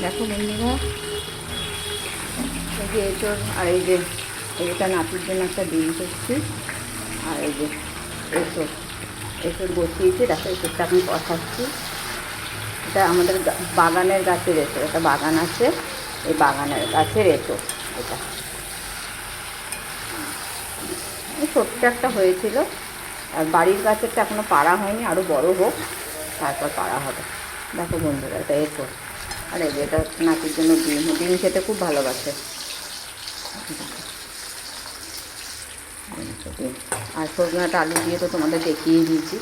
দেখো বন্ধুরা, এই যে এঁচড় আর এই যে এটা নাতির জন্য একটা ডিম করছি। আর এই যে এঁচড় এঁচড় বসিয়েছি। দেখো এঁচড়টা আমি কষাচ্ছি। এটা আমাদের বাগানের গাছের এঁচড়, এটা বাগান আছে, এই বাগানের গাছের এঁচড়। এটা ছোট্ট একটা হয়েছিল, আর বাড়ির গাছেরটা এখনও পাড়া হয়নি, আরও বড় হোক তারপর পাড়া হবে। দেখো বন্ধুরা, এটা এঁচড়। আর এই যে এটা নাতির জন্য ডিম, ডিম খেতে খুব ভালোবাসে। আর সজনাটা আলু দিয়ে তো তোমাদের দেখিয়ে দিয়েছি,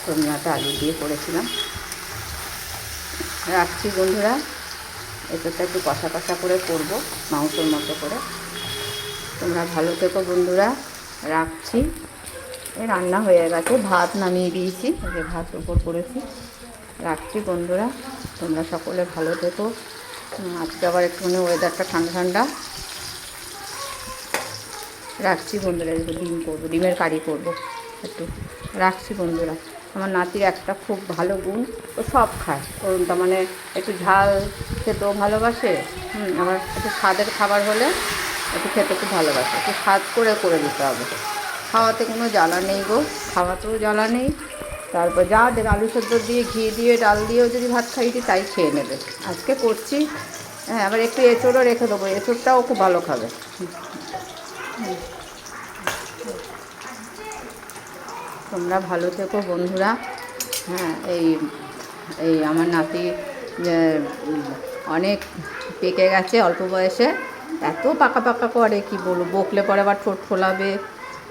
সজনাটা আলু দিয়ে করেছিলাম। রাখছি বন্ধুরা, এঁচড়টা একটু কষা কষা করে করবো, মাংসর মতো করে। তোমরা ভালো থেকো বন্ধুরা, রাখছি। রান্না হয়ে গেছে, ভাত নামিয়ে দিয়েছি, যে ভাত উপর করেছি। রাখছি বন্ধুরা, তোমরা সকলে ভালো থেকো। আজকে আবার একটুখানি ওয়েদারটা ঠান্ডা ঠান্ডা। রাখছি বন্ধুরা, একটু ডিম করবো, ডিমের কারি করবো একটু। রাখছি বন্ধুরা। আমার নাতির একটা খুব ভালো গুণ, ও সব খায়। ওর তার মানে একটু ঝাল খেতেও ভালোবাসে। আবার একটু স্বাদের খাবার হলে একটু খেতে খুব ভালোবাসে। একটু স্বাদ করে করে দিতে হবে। খাওয়াতে কোনো জ্বালা নেই গো, খাওয়াতেও জ্বালা নেই। তারপর যা দেবে, আলু সেদ্ধ দিয়ে, ঘি দিয়ে, ডাল দিয়েও যদি ভাত খাইয়ে দিই তাই খেয়ে নেবে। আজকে করছি। হ্যাঁ, আবার একটু এঁচড়ও রেখে দেবো, এঁচড়টাও খুব ভালো খাবে। তোমরা ভালো থেকো বন্ধুরা। হ্যাঁ, এই এই আমার নাতি অনেক পেকে গেছে অল্প বয়সে, এত পাকা পাকা করে কি বলবো, বকলে পরে আবার ঠোঁট ফোলাবে।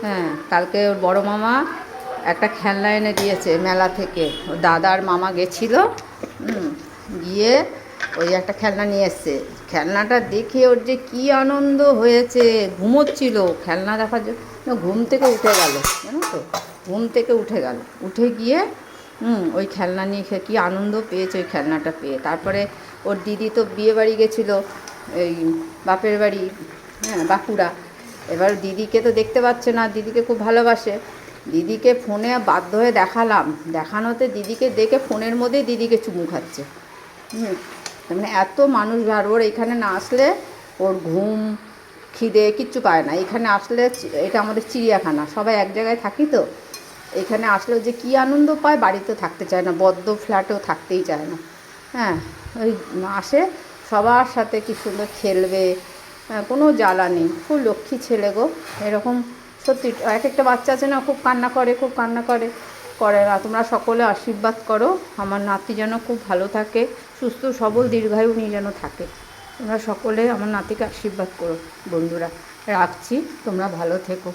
হ্যাঁ, কালকে ওর বড় মামা একটা খেলনা এনে দিয়েছে মেলা থেকে। ওর দাদার মামা গেছিলো, গিয়ে ওই একটা খেলনা নিয়ে এসছে। খেলনাটা দেখে ওর যে কী আনন্দ হয়েছে, ঘুমোচ্ছিল খেলনা দেখার জন্য, ঘুম থেকে উঠে গেল, জানো তো, ঘুম থেকে উঠে গেল, উঠে গিয়ে ওই খেলনা নিয়ে কী আনন্দ পেয়েছে ওই খেলনাটা পেয়ে। তারপরে ওর দিদি তো বিয়ে বাড়ি গেছিলো, এই বাপের বাড়ি, হ্যাঁ বাঁকুড়া। এবার দিদিকে তো দেখতে পাচ্ছে না, দিদিকে খুব ভালোবাসে। দিদিকে ফোনে বাধ্য হয়ে দেখালাম, দেখানোতে দিদিকে দেখে ফোনের মধ্যেই দিদিকে চুমু খাচ্ছে। মানে এত মানুষ, আর ওর এখানে না আসলে ওর ঘুম খিদে কিচ্ছু পায় না। এখানে আসলে, এটা আমাদের চিড়িয়াখানা, সবাই এক জায়গায় থাকি তো, এখানে আসলেও যে কী আনন্দ পায়, বাড়িতে থাকতে চায় না, বদ্ধ ফ্ল্যাটেও থাকতেই চায় না। হ্যাঁ, ওই আসে সবার সাথে কি সুন্দর খেলবে, হ্যাঁ, কোনো জ্বালা নেই। খুব লক্ষ্মী ছেলে গো। এরকম সত্যি এক একটা বাচ্চা আছে না, খুব কান্না করে, খুব কান্না করে, করে না। তোমরা সকলে আশীর্বাদ করো আমার নাতি যেন খুব ভালো থাকে, সুস্থ সবল দীর্ঘায়ু নিয়ে যেন থাকে। তোমরা সকলে আমার নাতিকে আশীর্বাদ করো বন্ধুরা। রাখছি, তোমরা ভালো থেকো।